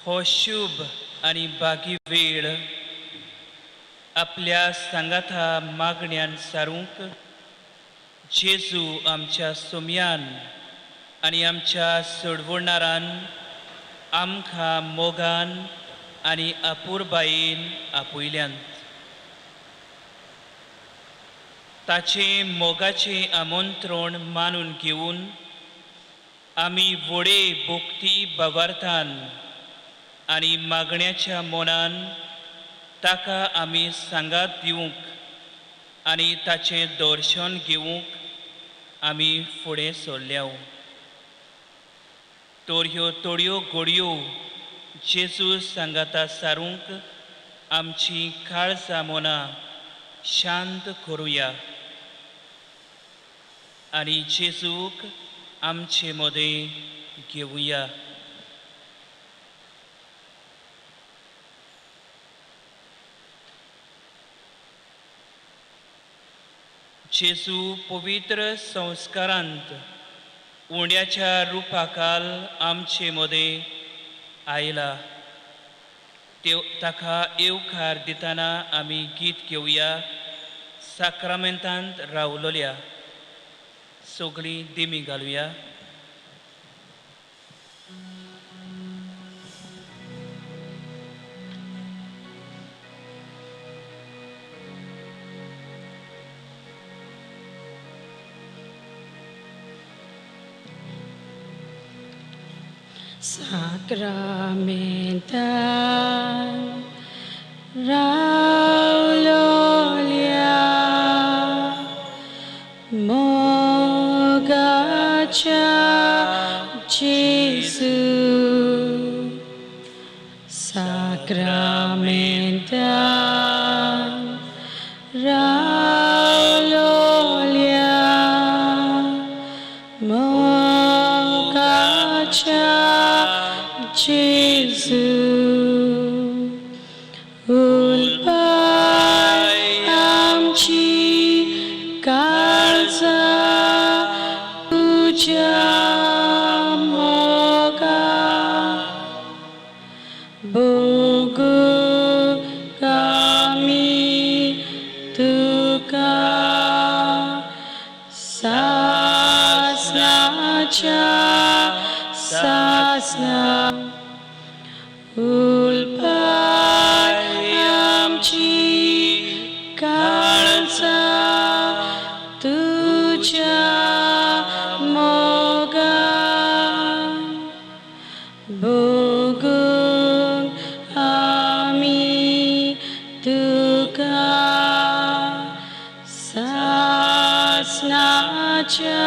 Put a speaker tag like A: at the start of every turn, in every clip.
A: हो शुभ आणि बागी वेळ आपल्या सांगाथा मागण्यान सारूंक जेजू आमच्या सोम्यान आणि आमच्या सोडवणारान आमकां मोगान आणि अपुरबायेन आपयल्यांत. ताचे मोगाचे आमंत्रण मानून घेवन आमी व्हडे भोक्ती भावार्थान आणि मागण्याच्या मोनान ताका आमी सांगात दिवंक आणि ताचे दर्शन घेवंक आमी फुडें सरल्या. तर ह्यो थोड्यो घडयो जेजू सांगाता सारूंक आमची काळजां मोनां शांत करुया आणि जेजूक आमचे मदें घेवया. जेजू पवित्र संस्कारांत उंड्याच्या रुपाकाल आमचे मदें आयला. ताका येवकार दितना आमी गीत घेवया. साक्रामेंतांत रावलोल्या सगळीं दिमी घालुया.
B: Sacramental Raulolia Mogacha Jesu Sacramental Raulolia Mogacha Jesu ulpai amchi kalza tuja moga bogu kami tuka sasnacha sasna ulpai amchi kalza tuja moga bogun ami tuka sasnacha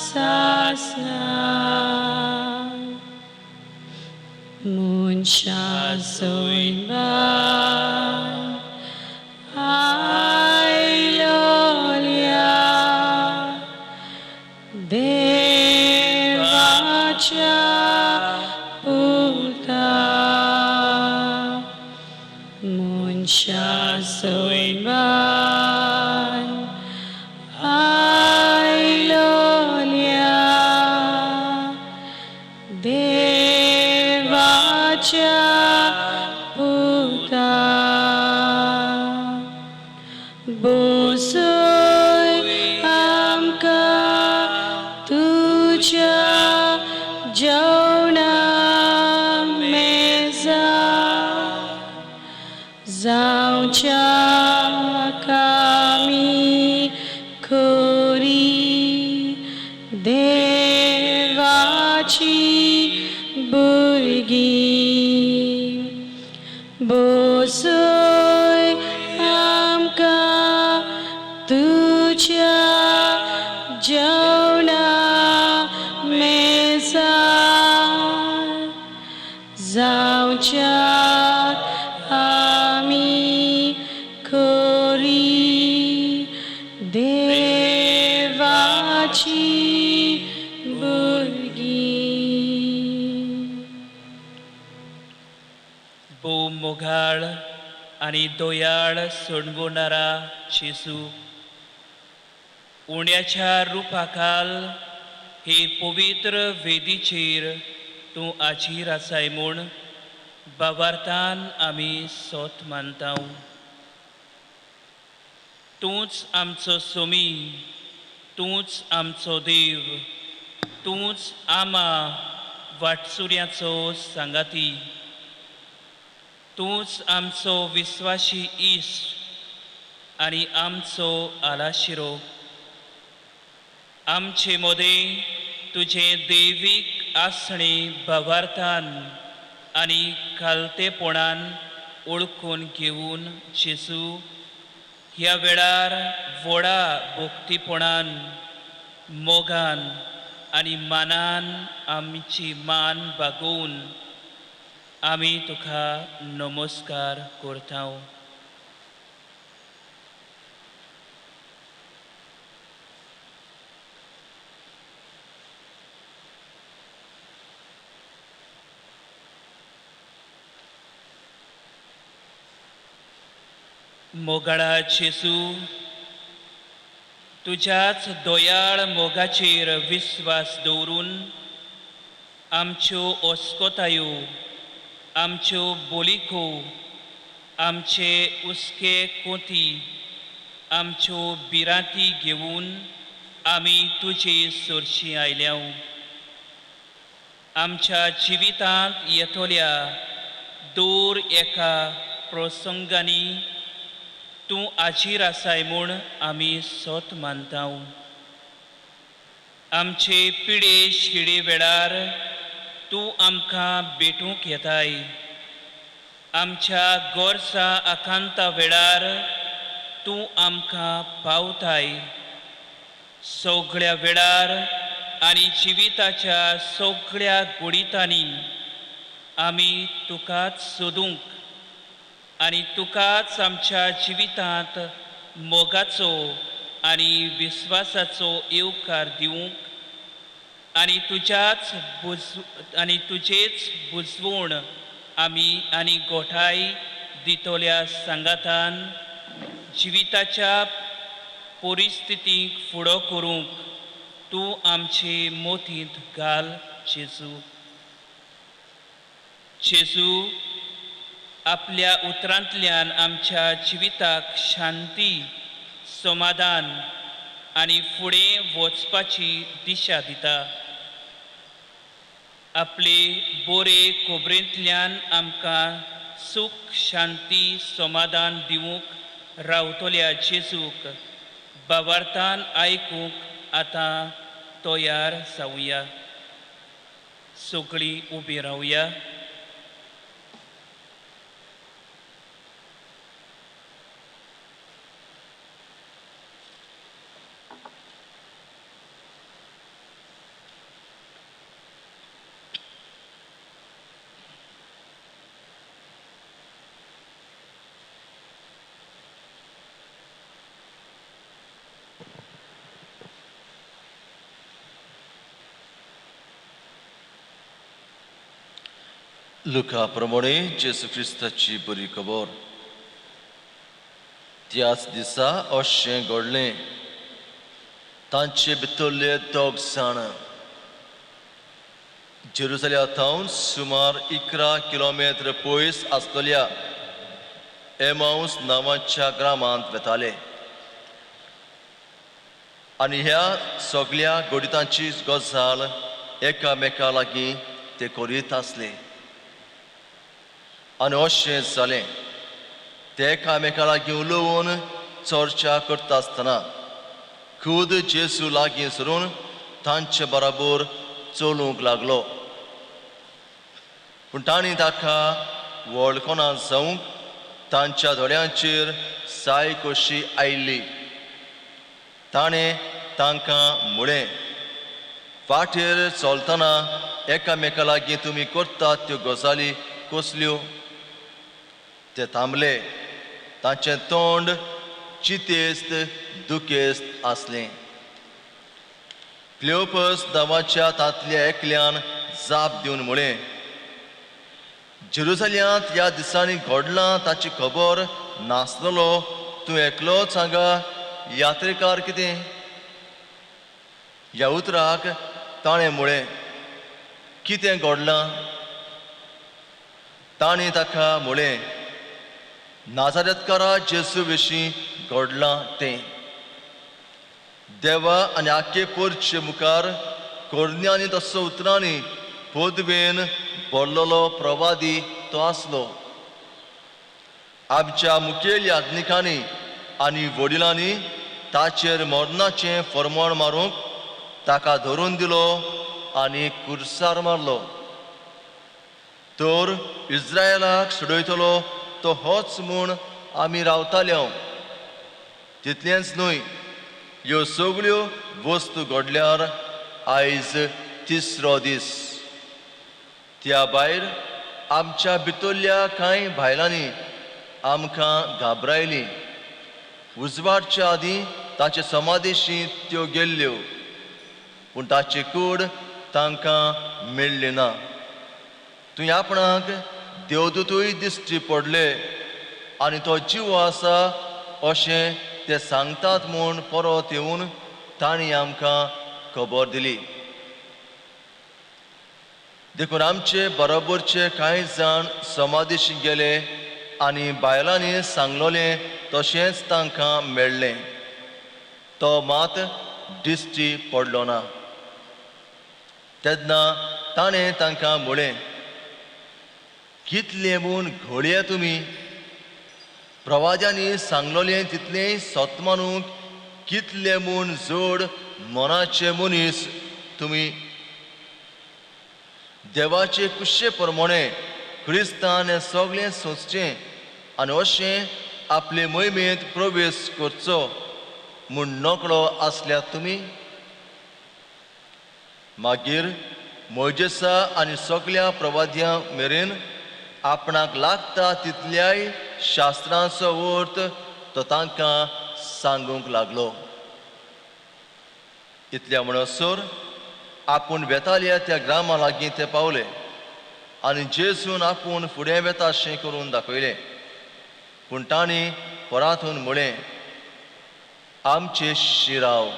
B: sasna Muncha soinban Ailolia Devacha Pulta Muncha soinban Ailolia Devacha Puta Bosoy amka tuja jauna meza Zaucha kami kori Devachi burgi bosoy amka tuja jauna meza zaucha ami kori devachi
A: मोघाळ आणि दोयाळ सोडवणारा जेजू उण्याच्या रुपाखाल हे पवित्र वेदीचेर तूं आजीर आसाय म्हूण भावार्थान आमी सोत मानता. तूंच आमचो सोमी, तूंच आमचो देव, तूंच आमा वाटसुऱ्याचो सांगाती, तूंच आमचो विस्वाशी इश्ट आनी आमचो आलाशिरो. आमचे मोदे तुजें देवीक आसणे भावार्थान आनी खालतेपणान ओळखून घेवन जेजू ह्या वेळार व्हडा भोक्तीपणान मोगान आनी मानान आमची मान बागोवन आमी तुका नमस्कार करता. मोगाळा जेजू, तुज्याच दोयाळ मोगाचेर विस्वास दवरून आमच्यो ओस्कोतायो, आमच्यो बोलिको, आमचे उस्के कोती, आमच्यो बिराती घेवन आमी तुजे सोरशीं आयल्या. आमच्या जिवितांत येतोल्या दर एका प्रसंगांनी तूं आजीर आसाय म्हूण आमी सोत मानता. आमचे पिडे शिडे वेळार तूं आमकां भेटूंक येताय. आमच्या गोरसा आकांता वेळार तूं आमकां पावताय. सगळ्या वेळार आनी जिविताच्या सगळ्या घुडितांनी आमी तुकाच सोदूंक आनी तुकाच आमच्या जिवितांत मोगाचो आनी विस्वासाचो येवकार दिवंक आनी तुजेच बुजवण आमी आनी गोठाय दितोल्या सांगातान जिविताच्या परिस्थितीक फुडो करूंक तूं आमचे मोतींत घाल जेजू. जेजू, आपल्या उतरांतल्यान आमच्या जिविताक शांती, समाधान आनी फुडें वचपाची दिशा दिता. आपले बरे खोबरेंतल्यान आमकां सूख, शांती, समाधान दिवंक रावतल्या जेजूक भावार्थान आयकूंक आतां तयार जावया. सगळीं उबीं रावया.
C: लुका प्रमाणे जेजू क्रिस्ताची बरी खबर. त्याच दिसा अशें घडलें. तांचे भितरले दोग जाण जेरुसलेमांतल्यान सुमार 11 किलोमीटर पयस आसतल्या एमाऊस नांवाच्या ग्रामांत वेताले. आनी ह्या सगळ्या घोडितांची गजाल एकामेका लागीं ते करीत आसले. आनी अशें जालें, ते एकामेका लागीं उलोवन चर्चा करता आसतना खुद जेजू लागीं सरून तांचे बराबर चलूंक लागलो. पूण तांणी ताका वळखना जावंक तांच्या दोळ्यांचेर साय कशी आयिल्ली. ताणें तांकां म्हळें, फाटीर चलतना एकामेका लागीं तुमी करतात त्यो गजाली कसल्यो? ते थांबले. तांचें तोंड चितेस्त दुखेस्त आसलें. क्लिओपस नांवाच्या तांतल्या एकल्यान जाप दिवन म्हळें, जेरुसलेमांत ह्या दिसांनी घडलां ताची खबर नासलेलो तूं एकलोच हांगा यात्रेकार कितें? ह्या उतराक ताणें म्हळें, कितें घडलां? तांणी ताका म्हळें, नाजारेतकारा जेजू विशीं घडलां तें. देवा आनी आख्खे पोरचे मुखार कोरन्यांनी तसो उतरांनी पदवेन भरलेलो प्रवादी तो आसलो. आमच्या मुखेल याज्ञिकांनी आनी वडिलांनी ताचेर मरणाचें फर्मोण मारूंक ताका धरून दिलो आनी कुर्सार मारलो. तर इस्रायलाक सोडयतलो तो होच म्हूण आमी रावताले. तितलेंच न्हय, ह्यो सगळ्यो वस्तू घडल्यार आयज तिसरो दीस. त्या भायर आमच्या भितरल्या कांय बायलांनी आमकां घाबरायलीं. उजवाडच्या आदीं ताचे समाधीशी त्यो गेल्ल्यो, पूण ताची कूड तांकां मेळ्ळी ना. तुवें आपणाक देवदूतूय दिश्टी पडले आनी तो जीव आसा अशें ते सांगतात म्हूण परत येवन तांणी आमकां खबर दिली. देखून आमचे बरोबरचे कांय जाण समाधीशी गेले आनी बायलांनी सांगलोलें तशेंच तांकां मेळ्ळें. तो मात दिश्टी पडलो ना. तेन्ना ताणें तांकां म्हळें, कितलें म्हूण घोळये तुमी? प्रवाद्यांनी सांगलोलें तितलें सत मानूंक कितलें म्हूण जड मनाचे मनीस तुमी? देवाचे कुशे प्रमाणे क्रिस्तान हें सगळें सोंसचें आनी अशें आपले मोहिमेंत प्रवेश करचो म्हूण नकळो आसल्यात तुमी. मागीर मोइजेसा आनी सगळ्या प्रवाद्यां मेरेन आपणाक लागता तितल्याय शास्त्रांचो अर्थ तो तांकां सांगूंक लागलो. इतल्या म्हणसर आपूण बेताल्या त्या ग्रामा लागीं ते पावले आनी जेजून आपूण फुडें वेता अशें करून दाखयलें. पूण तांणी परातून म्हळें, आमचे शिराव.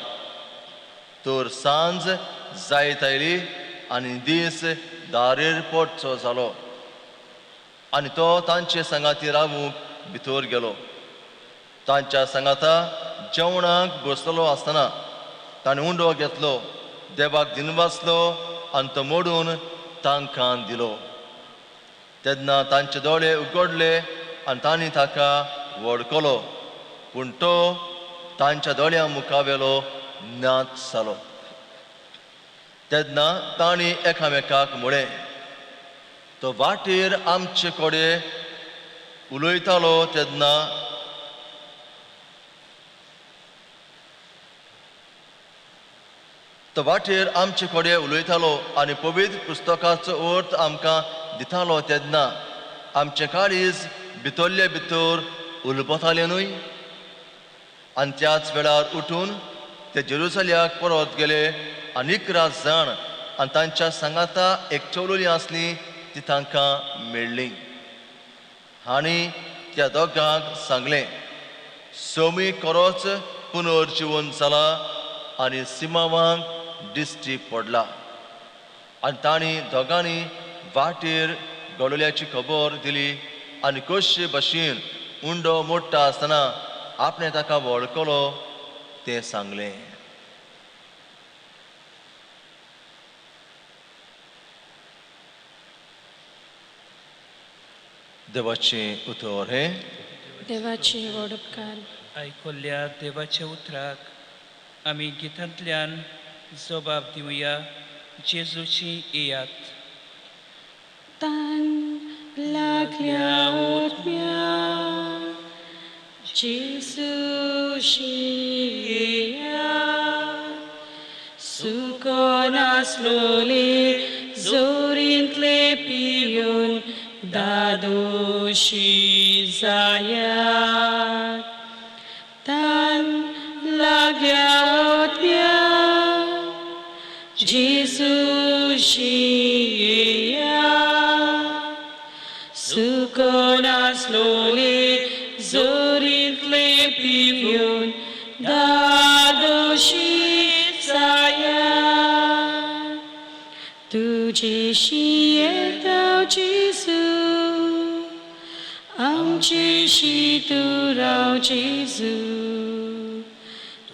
C: तर सांज जायत आयली आनी दीस दारेर पडचो जालो आनी तो तांचे सांगाती रावूंक भितर गेलो. तांच्या सांगाता जेवणाक बसलो आसतना ताणें उंडो घेतलो, देवाक दिनवासलो आनी तो मोडून तांकां दिलो. तेन्ना तांचे दोळे उगडले आनी तांणी ताका वळखलो, पूण तो तांच्या दोळ्यां मुखावेलो नाच जालो. तेन्ना तांणी एकामेकाक म्हळें, तो वाटेर आमचे कडेन उलयतालो तेन्ना आमचे कडेन उलयतालो आनी पवित्र पुस्तकाचो अर्थ आमकां दितालो तेन्ना आमचें काळीज भितरले भितर उलपतालें न्हय. आनी त्याच वेळार उठून ते जेरुसल्याक परत गेले आनी 11 जाण आनी तांच्या सांगाता एकचवलेलीं आसलीं ती तांकां मेळ्ळीं. हांणी त्या दोगांक सांगलें, सोमी खरोच पुनर्जीवन जाला आनी सिमावांक दिश्टी पडला. आनी तांणी दोगांनी वाटेर घडोवल्याची खबर दिली आनी कशे भाशेन उंडो मोडटा आसतना आपणें ताका वळखलो तें सांगलें. देवाचें उतर हें.
B: देवाची वडपकार.
A: आयकल्ल्या देवाच्या उतराक आमी गितांतल्यान जबाब दिवया. जेजूची येयात.
B: तान लागल्या ओटम्या जेजूची येयात. सुकोन आसलोले जोरींतले पियून दादोशी जायात. तान लागल्या ओटम्या जेजूची येयात. सुकोन आसलोले जोरींतले पियून दादोशी जायात. तूं तुजेशी येता जेजू आमचेशी तू राव जेजू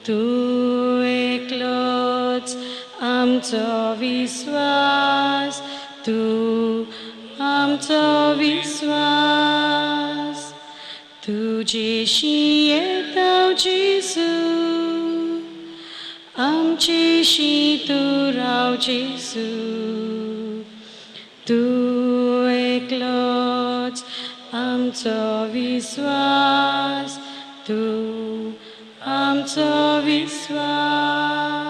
B: तू एकलोच आमचो विश्वास तू आमचो विश्वास तुजेशी येता जेजू आमचेशी तू राव जेजू तू एकलोच आमचो विश्वास तू आमचो विश्वास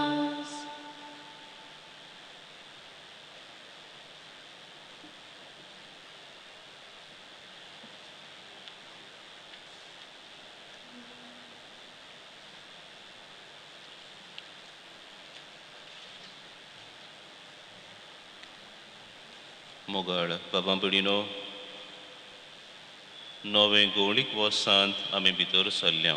D: मोगाळ बाबा भयणीनो नवे गवळीक वर्सांत आमी भितर सरल्या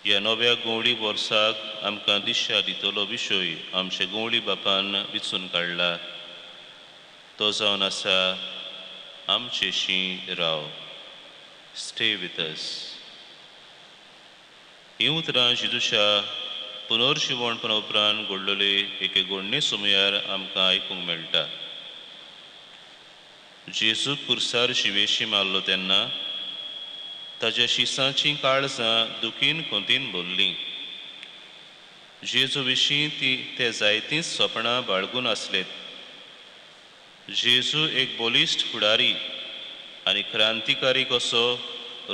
D: ह्या नव्या गवळी वर्साक आमकां दिशा दितलो विशय आमचे गवळी बापान विचून काडला तो जावन आसा आमचेशी राव स्टे विथ अस ही उतरां जेजूच्या पुनर्जीवणपणा उपरांत घडलेले एके घडणे सुमयार आमकां आयकूंक मेळटा जेजू कुर्सार शिवेशी मारलो तेन्ना ताच्या शिसांची काळजां दुखीन खोंतीन भरलीं जेजू विशीं ते जायतींच स्वप्नां बाळगून आसलेत जेजू एक बलिश्ट फुडारी आनी क्रांतिकारी कसो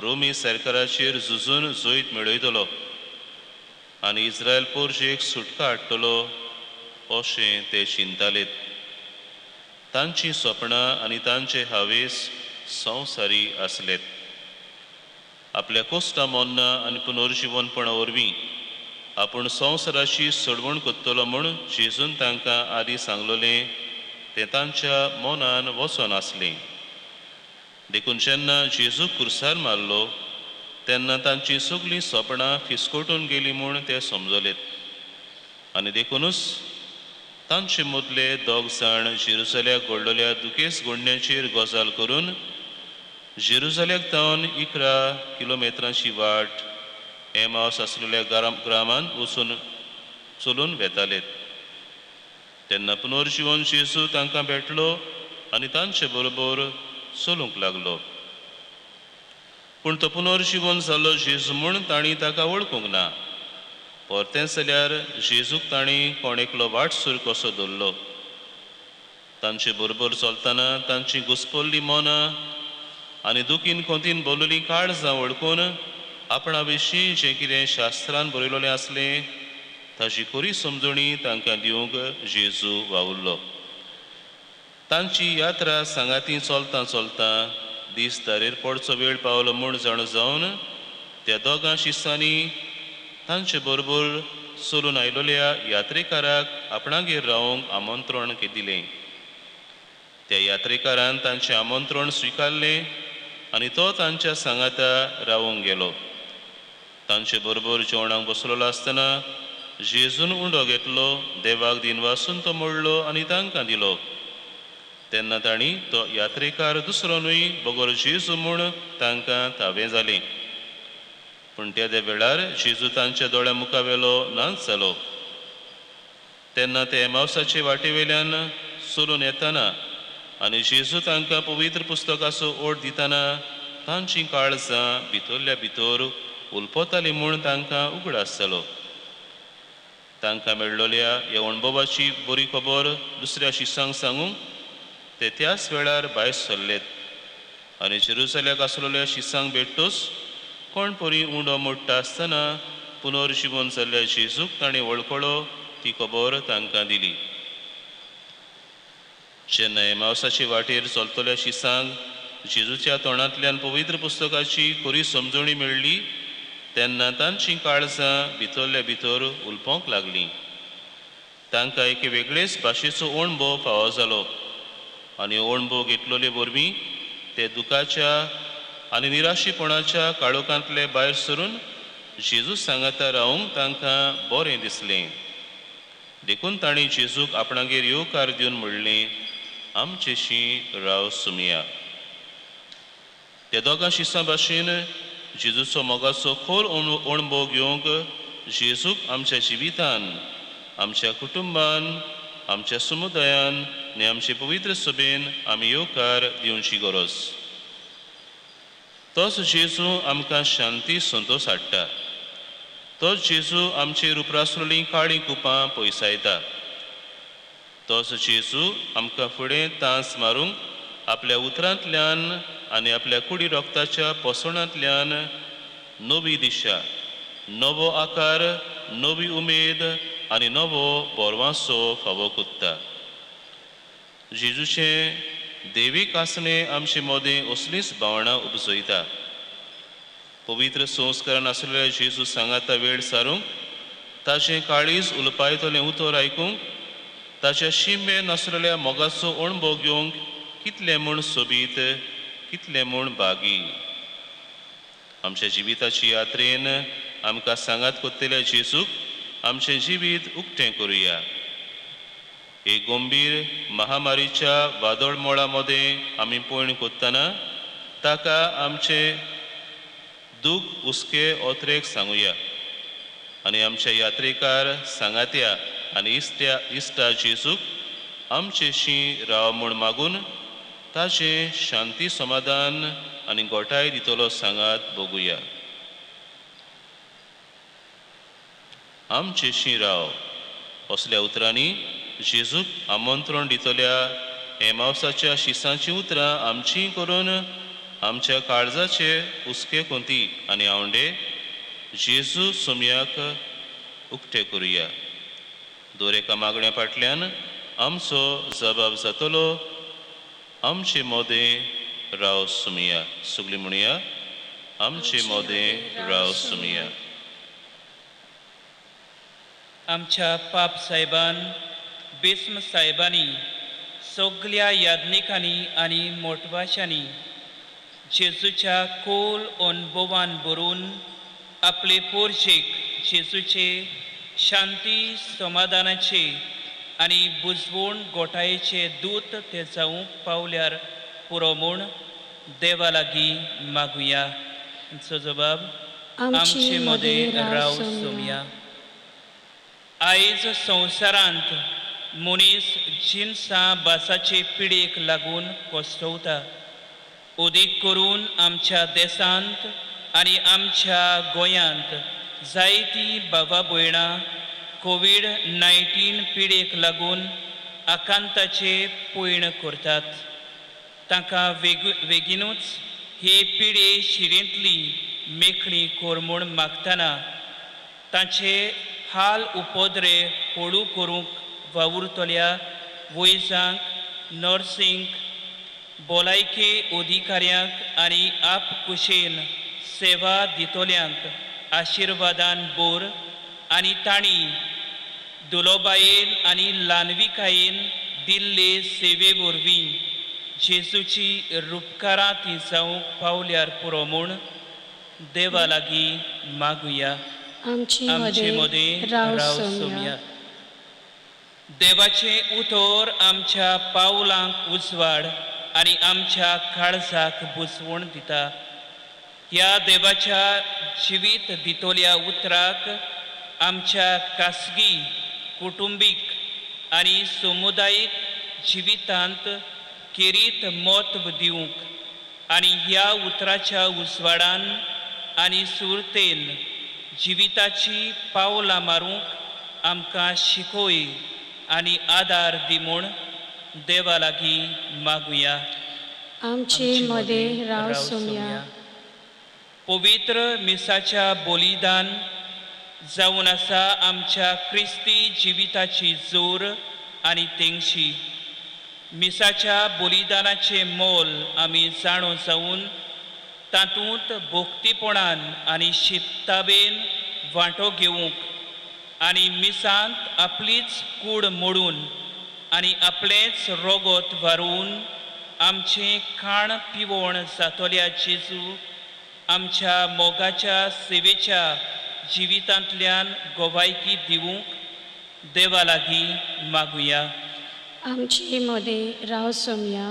D: रोमी सरकाराचेर झुजून जैत मेळयतलो आनी इस्रायल पोरजेक सुटका हाडटलो अशें ते चिंतालेत तांचीं स्वप्नां आनी तांचे हावेस संवसारी आसलेत आपल्या कोश्टां मोन्ना आनी पुनर्जीवनपणा वरवीं आपूण संवसाराची सोडवण करतलो म्हूण जेजून तांकां आदीं सांगलोलें तें तांच्या मोनान वचोन आसलें देखून जेन्ना जेजू कुर्सार मारलो तेन्ना तांचीं सगळीं स्वप्नां फिसकोटून गेलीं म्हूण ते समजलेत आनी देखूनच तांचे मदले दोग जाण जेरुसल्याक घडलेल्या दुखेस घडण्याचेर गजाल करून जेरुसल्याक जावन 11 किलोमिटरांची वाट एमावस आसलेल्या ग्रामांत वचून चलून वेतालेत तेन्ना पुनर्जीवन जेजू तांकां भेटलो आनी तांचे बरोबर चलूंक लागलो पूण तो पुनर्जीवन जाल्लो जेजू म्हूण तांणी ताका वळखूंक ना परतेंच जाल्यार जेजूक तांणी कोण एकलो वाटसूर कसो धरलो तांचे बरोबर चलतना तांची घुस्पल्लीं मोनां आनी दुखीन खोंतीन भरलेलीं काळजां वळखून आपणा विशीं जें कितें शास्त्रांत बरयलोलें आसलें ताची खरी समजणी तांकां दिवंक जेजू वावुरलो तांची यात्रा सांगाती चलतां चलतां दीस दारेर पडचो वेळ पावलो म्हूण जाण जावन त्या दोगां शिसांनी तांचे बरोबर चलून आयलोल्या यात्रेकाराक आपणागेर रावंक आमंत्रण दिलें त्या यात्रेकारान तांचें आमंत्रण स्विकारलें आनी तो तांच्या सांगाता रावूंक गेलो तांचे बरोबर जेवणाक बसलेलो आसतना जेजून उंडो घेतलो देवाक दिनवासून तो मोडलो आनी तांकां दिलो तेन्ना तांणी तो यात्रेकार दुसरो न्हय बगोर जेजू म्हूण तांकां तावें जालें पूण त्या वेळार जेजू तांच्या दोळ्या मुखावेलो नाच जालो तेन्ना ते एमावसाचे वाटेवेल्यान चलून येताना आनी जेजू तांकां पवित्र पुस्तकाचो ओट दितना तांचीं काळजां भितरल्या भितर उलपतालीं म्हूण तांकां उगडास जालो तांकां मेळ्ळोल्या ह्या अणभवाची बरी खबर दुसऱ्या शिसांक सांगूंक ते त्याच वेळार भायर सरलेत आनी जेरुसल्याक आसलेल्या शिसांक भेटतूच कोण परी उंडो मोडटा आसतना पुनर्जीवन जाल्ल्या जेजूक ताणें वळखलो ती खबर तांकां दिली जेन्ना एमावसाचे वाटेर चलतल्या शिसांक जेजूच्या तोंडांतल्यान पवित्र पुस्तकाची खरी समजणी मेळ्ळी तेन्ना तांचीं काळजां भितरल्या भितर उलपोंक लागलीं तांकां एके वेगळेच भाशेचो अणभव फावो जालो आनी अणभव घेतलोले वरवीं ते दुखाच्या आनी निराशीपणाच्या काळोखांतले भायर सरून जेजू सांगाता रावंक तांकां बरें दिसलें देखून ताणी जेजूक आपणागेर येवकार दिवन म्हणलें, आमचेशी राव सुमिया. त्या दोगां शिसां भाशेन जेजूचो मोगाचो खोल अणभव घेवंक जेजूक आमच्या जिवितान, आमच्या कुटुंबान, आमच्या समुदायान आनी आमचे पवित्र सभेन आमी येवकार दिवची गरज. तोच जेजू आमकां शांती संतोश हाडटा. तोच जेजू आमचेर उपरासलेलीं काळीं कुपां पयसायता. तोच जेजू आमकां फुडें तांस मारूंक आपल्या उतरांतल्यान आनी आपल्या कुडी रोगताच्या पोसणांतल्यान नवी दिशा, नवो आकार, नवी उमेद आनी नवो बोरवांचो फावो कोत्ता. जेजूचें देवीक आसणें आमचे मोदें असलींच भावनां उपजयता. पवित्र संस्कारान आसलेल्या जेजू सांगाता वेळ सारूंक, ताचें काळीज उलपायतलें उतर आयकूंक, ताच्या शिमेन आसलेल्या मोगाचो अणभव घेवंक कितलें म्हूण सोबीत, कितलें म्हूण बागी. आमच्या जिविताची यात्रेन आमकां सांगात कोत्तेल्या जेजूक आमचें जिवीत उक्तें करुया. एक गंभीर महामारीच्या वादळ मोळा मदें आमी पयण कोत्ताना ताका आमचें दूख उस्के ओत्रेक सांगुया आनी आमच्या यात्रेकार सांगात्या आनी इश्टा जेजूक आमचेशी राव म्हूण मागून ताचें शांती समाधान आनी गोठाय दितलो सांगात बगुया. आमचेशी राव असल्या उतरांनी जेजूक आमंत्रण दितल्या एमावसाच्या शिसांची उतरां आमचीं करून आमच्या काळजाचे उस्के कोंती आनी आवंडे जेजू सुमयाक उक्ते करुया. दर एका मागण्या फाटल्यान आमचो जबाब जातलो, आमचे मोदें राव सुमिया. सगळीं म्हणुया, आमचे मोदें राव सुमिया.
A: आमच्या पाप साहेबान, बिस्म साहेबांनी, सगळ्या याज्ञिकांनी आनी मोटवाशांनी जेजूच्या खोल अनुभवान बरून आपले पोरशेक जेजूचे शांती समाधानाचे आनी बुजवण गोठायेचे दूत ते जावंक पावल्यार पुरो म्हूण देवा लागीं मागुया. आमचो जबाब, आमचे मोदें राव सुमिया. आयज संवसारांत मनीस जिन्सां बासाचे पिडेक लागून कोसतवता. उदीक करून आमच्या देशांत आनी आमच्या गोंयांत जायतीं भावां भयणां कोविड-19 पिडेक लागून आकांताचे पयण करतात. तांकां बेगीनूच ही पिडे शिरेंतली मेखणी कोर म्हूण मागतना तांचे हाल उपद्रे हळू करूंक वावुरतल्या वैजांक, नर्सिंग, भलायकी अधिकाऱ्यांक आनी आपकुशेन सेवा दितल्यांक आशिर्वादान बोर आनी तांणी दुलोबायेन आनी ल्हानविकायेन दिल्ले सेवे वरवीं जेजूची रुपकारां ती जावंक पावल्यार पुरो म्हूण देवा लागीं मागुया. आमचे मोदें राव सुमिया. देवाचें उतर आमच्या पावलांक उजवाड आनी आमच्या काळजाक बुजवण दिता. ह्या देवाच्या जिवीत दितोल्या उतराक आमच्या खासगी, कुटुंबीक आनी समुदायीक जिवितांत खेरीत म्हत्व दिवंक आनी ह्या उतराच्या उजवाडान आनी सुरतेन जिविताची पावलां मारूंक आमकां शिकोय आनी आदार दी म्हूण देवा लागीं मागुया.
B: आमचे मोदें राव सुमिया.
A: पवित्र मिसाच्या बलिदान जावन आसा आमच्या क्रिस्ती जिविताची जोर आनी तेंगशी. मिसाच्या बलिदानाचे मोल आमी जाणो जावन तातूंत भोक्तीपणान आनी शिस्ताबेन वांटो घेवंक आनी मिसांत आपलीच कूड मोडून आनी आपलेंच रोगोत व्हारून आमचें खाण पिवण जातोल्या जेजू आमच्या मोगाच्या सेवेच्या जिवितांतल्यान गोवायकी दिवंक देवा लागीं मागुया.
B: आमचे मध्ये राव सोम्या.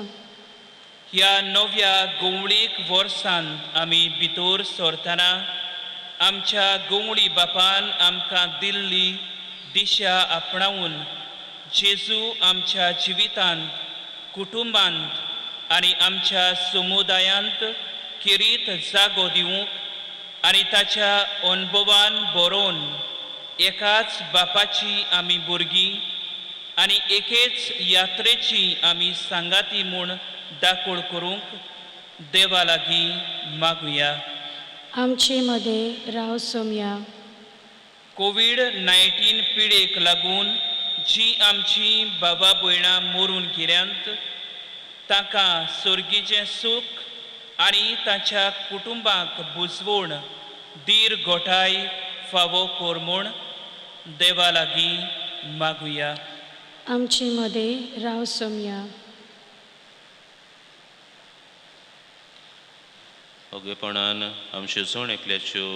A: ह्या नव्या गोवळीक वर्सांत आमी भितर सरतना आमच्या गोवळी बापान आमकां दिल्ली दिशा आपणावून जेजू आमच्या जिवितांत, कुटुंबांत आनी आमच्या समुदायांत किरीत जागो दिवंक आनी ताच्या अनुभवान बरोवन एकाच बापाची आमी भुरगीं आनी एकेच यात्रेची आमी सांगाती म्हूण दाखोळ करूंक देवा लागीं मागुया.
B: आमचे मध्ये राव सोम्या.
A: कोविड-19 पिडेक लागून जी आमची बाबा भयणां मरून गेल्यांत तांकां सर्गीचें सूख आनी ताच्या कुटुंबाक बुजवण धीर घोटाय फावो कर म्हूण देवा लागीं मागुया.
B: आमचे मध्ये राव सोम्या.
D: ओगेपणान आमच्यो जण एकल्याच्यो,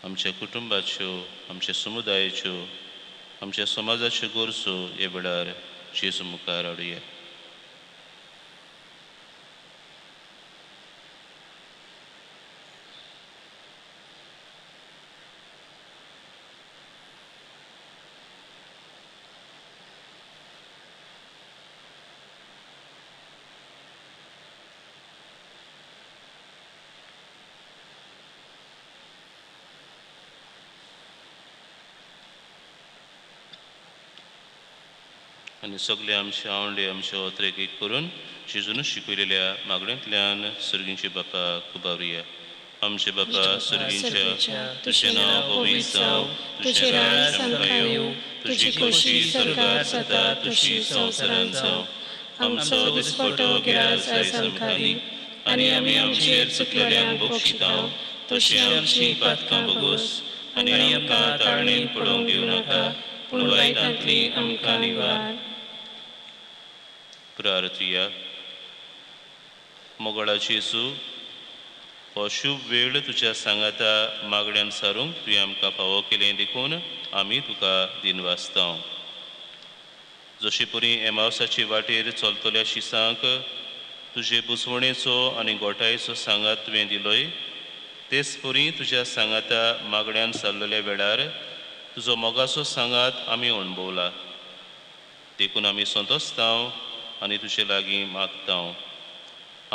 D: आमच्या कुटुंबाच्यो, आमच्या समुदायाच्यो, आमच्या समाजाच्यो गरजो हे वेळार जेजू मुखार हाडुया. आनी सगळे आमचे आवंडे आमच्या ओत्रेक एक करून जेजून शिकयलेल्या मागण्यांतल्यान सर्गींचे बापाक उबारुया. आमचे बापा सर्गींच्या तुझें नांव पवित्र जावं, तुझें राज्य आमकां येवं, तुजी खोशी स्वर्गांत जाता तशी संवसारांत जावं. आमचो दिसपटो गिरास आयज आमकां दी आनी आमी आमचेर चुकलेल्यांक बक्षितांव तशी आमची पातकां बोगोस आनी आमकां ताळणेन पडोवंक दिवं नाका पूण वायटांतली आमकां निवार. प्रार्थया. मोगळा जेजू, हो शुभ वेळ तुज्या सांगाता मागण्यांत सारूंक तुवें आमकां फावो केलें देखून आमी तुका दिनवासतांव. जशे परी एमावसाचे वाटेर चलतल्या शिसांक तुजे बुजवणेचो आनी गोठायेचो सांगात तुवें दिलोय, तेच परी तुज्या सांगाता मागण्यांत सारलेल्या वेळार तुजो मोगाचो सांगात आमी अणभवला. देखून आमी संतोसतांव आनी तुजे लागीं मागतांव.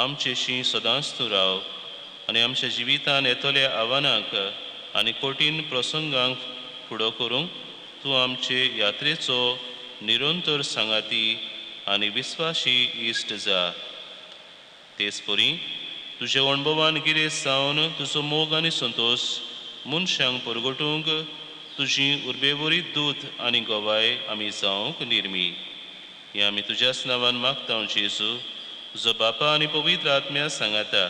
D: आमचेशी सदांच तूं राव आनी आमच्या जिवितांत येतल्या आव्हानांक आनी कठीण प्रसंगांक फुडो करूंक तूं आमचे यात्रेचो निरंतर सांगाती आनी विस्वाशी इश्ट जा. तेच परी तुज्या अणभवान गिरेस्त जावन तुजो मोग आनी संतोश मनशांक परगटूंक तुजी उर्बेवरीत दूत आनी गोवाय आमी जावंक निर्मी. हें आमी तुज्याच नांवान मागतांव जेजू, तुजो बापा आनी पवित्र आत्म्या सांगाता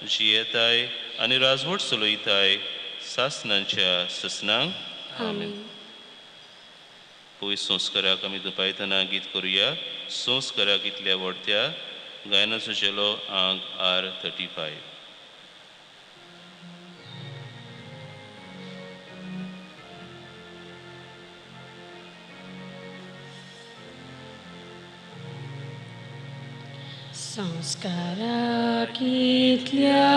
D: जी येताय आनी राजवट चलयताय सासनांच्या ससनांक.
B: आमीन.
D: पयस संस्काराक आमी दुपायतना गीत करुया. संस्काराक इतल्या व्हडत्या गायनाचो चेलो आंग R35.
B: संस्काराक इतल्या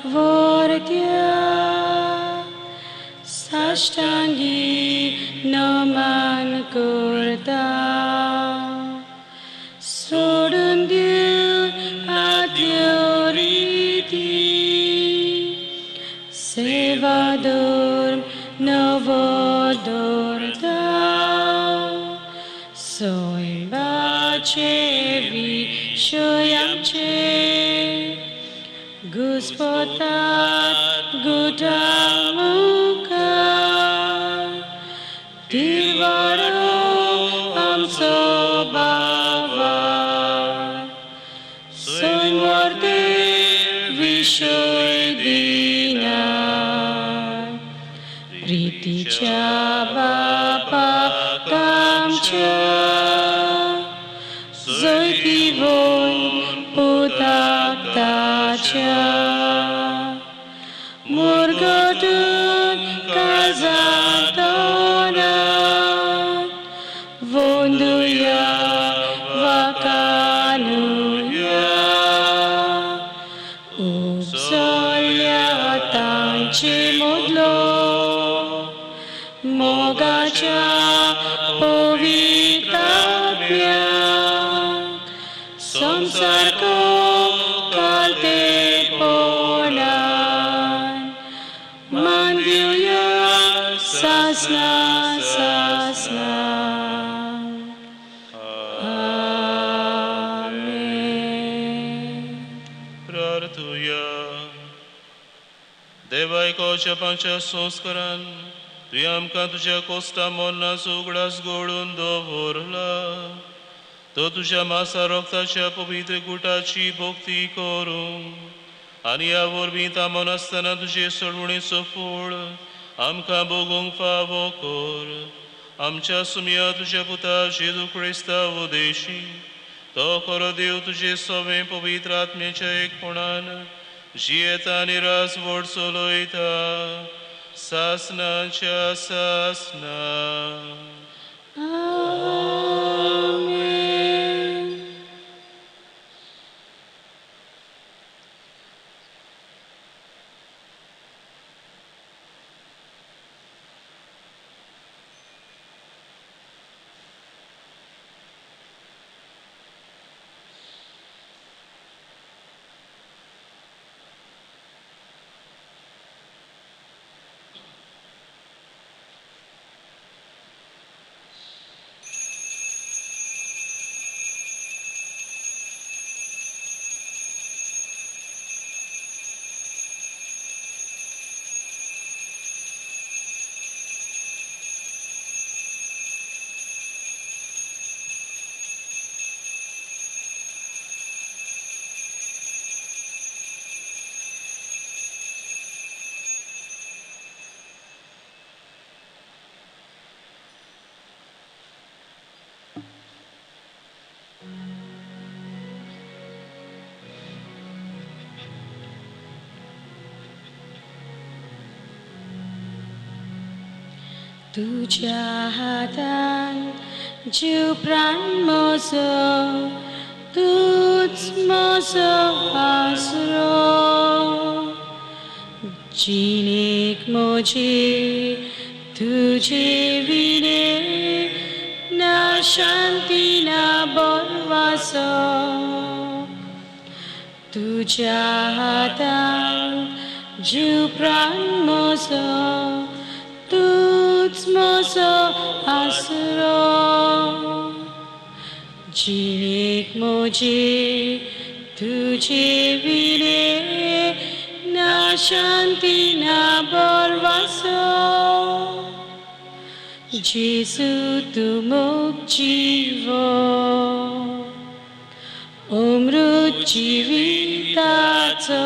B: व्हडत्या साश्टांगी नमन करता. सोडून दिवन आद्यो रिती सेवा धर्म नवो दवरता. सोयबाचे विशय आमचे घुस्पतात गुटा मुखार. तिरवाडो आमचो बाबा सोयमोर्ते विशय दिना. प्रितीच्या बापाक आमच्या जैती वोन पुताक ताच्या. मुरगटून काजांत दोना को कालते पोलान मंदिया सासना सासना आमेन.
D: प्रार्थूया. देवायकोच्या पंचा संस्कारान तुवें आमकां तुज्या कोस्टा मोन्नाचो उगडास घडोवन दवरला. तो तुज्या मासा रोगताच्या पवित्र गुटाची भोक्ती करूं आनी ह्या वरवीं तामोन आसतना तुजे सोडवणेचो फळ आमकां भोगूंक फावो कर. आमच्या सुमया तुज्या पुता जेजू क्रिस्ता उदेशी तो खरो देव तुजे सवें पवित्र आत्म्याच्या एकपणान जियेता आनी रासवड चलयता सासनाच्या सासना.
B: आमेन. तुझ्या हातान जीव प्राण म्हजो तूच म्हजो आसरो. जिणेक म्हजी तुजे विणे ना शांती ना बोलवासो. तुझ्या हातान जीव प्राण म्हजो तूच म्हजो आसरो. जिणेक म्हजी तुजे विणे ना शांती ना बोलवासो. जेजू तूं मोग जिवो अमृत जिविताचो